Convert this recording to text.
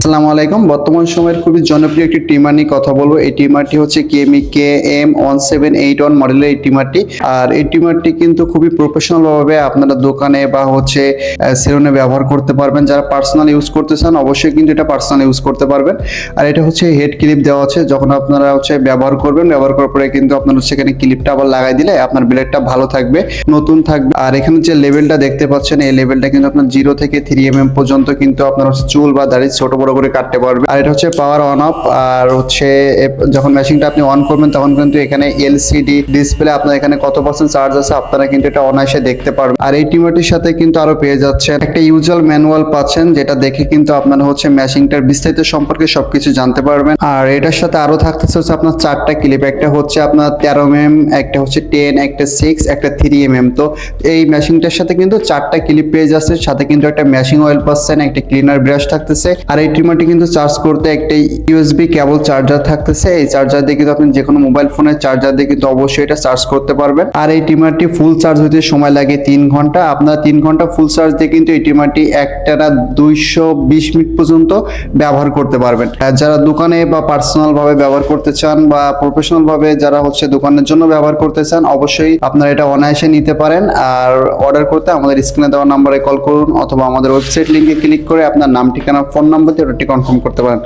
আসসালামু আলাইকুম। বর্তমান সময়ের খুবই জনপ্রিয় একটি ট্রিমার নিয়ে কথা বলবো। এই ট্রিমারটি হচ্ছে কেমি KM1781 মডেলের এই ট্রিমারটি। আর এই ট্রিমারটি কিন্তু খুবই প্রফেশনাল ভাবে আপনারা দোকানে বা হচ্ছে সেলুনে ব্যবহার করতে পারবেন। যারা পার্সোনাল ইউজ করতে চান অবশ্যই কিন্তু এটা পার্সোনাল ইউজ করতে পারবেন। আর এটা হচ্ছে হেড ক্লিপ দেওয়া আছে, যখন আপনারা হচ্ছে ব্যবহার করবেন, ব্যবহার করার পরে কিন্তু আপনার হচ্ছে এখানে ক্লিপটা আবার লাগাই দিলে আপনার ব্লেডটা ভালো থাকবে, নতুন থাকবে। আর এখানে যে লেভেলটা দেখতে পাচ্ছেন, এই লেভেলটা কিন্তু আপনার 0 থেকে 3 mm পর্যন্ত কিন্তু আপনার হচ্ছে চুল বা দাড়ি ছোট বড় করে কাটতে পারবে। আর এটা হচ্ছে পাওয়ার অন অফ। আর হচ্ছে যখন মেশিনটা আপনি অন করবেন তখন কিন্তু এখানে এলসিডি ডিসপ্লে আপনার এখানে কত পার্সেন্ট চার্জ আছে আপনারা কিন্তু এটা অনায়াসে দেখতে পারবেন। আর এই টিমারটির সাথে কিন্তু আরো পেয়ে যাচ্ছেন একটা ইউজার ম্যানুয়াল পাচ্ছেন, যেটা দেখে কিন্তু আপনারা হচ্ছে মেশিনটার বিস্তারিত সম্পর্কে সবকিছু জানতে পারবেন। আর এটার সাথে আরো থাকতেছে হচ্ছে আপনার 4টা ক্লিপ, একটা হচ্ছে আপনার 13 mm, একটা হচ্ছে 10, একটা 6, একটা 3 mm। তো এই মেশিনটার সাথে কিন্তু 4টা ক্লিপ পেয়ে যাচ্ছে, সাথে কিন্তু একটা মেশিং অয়েল পাচ্ছেন, একটা ক্লিনার ব্রাশ থাকতেছে। আর এই ট্রিমারটি কিন্তু চার্জ করতে একটা ইউএসবি কেবল চার্জার থাকতেছে। এই চার্জার দিয়ে কিন্তু আপনি যে কোনো মোবাইল ফোনের চার্জার দিয়ে কিন্তু অবশ্যই এটা চার্জ করতে পারবেন। আর এই ট্রিমারটি ফুল চার্জ হতে সময় লাগে 3 ঘন্টা। আপনারা 3 ঘন্টা ফুল চার্জ দিয়ে কিন্তু এই ট্রিমারটি একটানা 220 মিনিট পর্যন্ত ব্যবহার করতে পারবেন। আর যারা দোকানে বা পার্সোনাল ভাবে ব্যবহার করতে চান বা প্রফেশনাল ভাবে যারা হচ্ছে দোকানের জন্য ব্যবহার করতে চান, অবশ্যই আপনারা এটা অনায়াসে নিতে পারেন। আর অর্ডার করতে আমাদের স্ক্রিনে দেওয়া নাম্বারে কল করুন অথবা আমাদের ওয়েবসাইট লিংকে ক্লিক করে আপনার নাম, ঠিকানা, ফোন নাম্বার দিয়ে অর্ডারটি কনফার্ম করতে পারেন।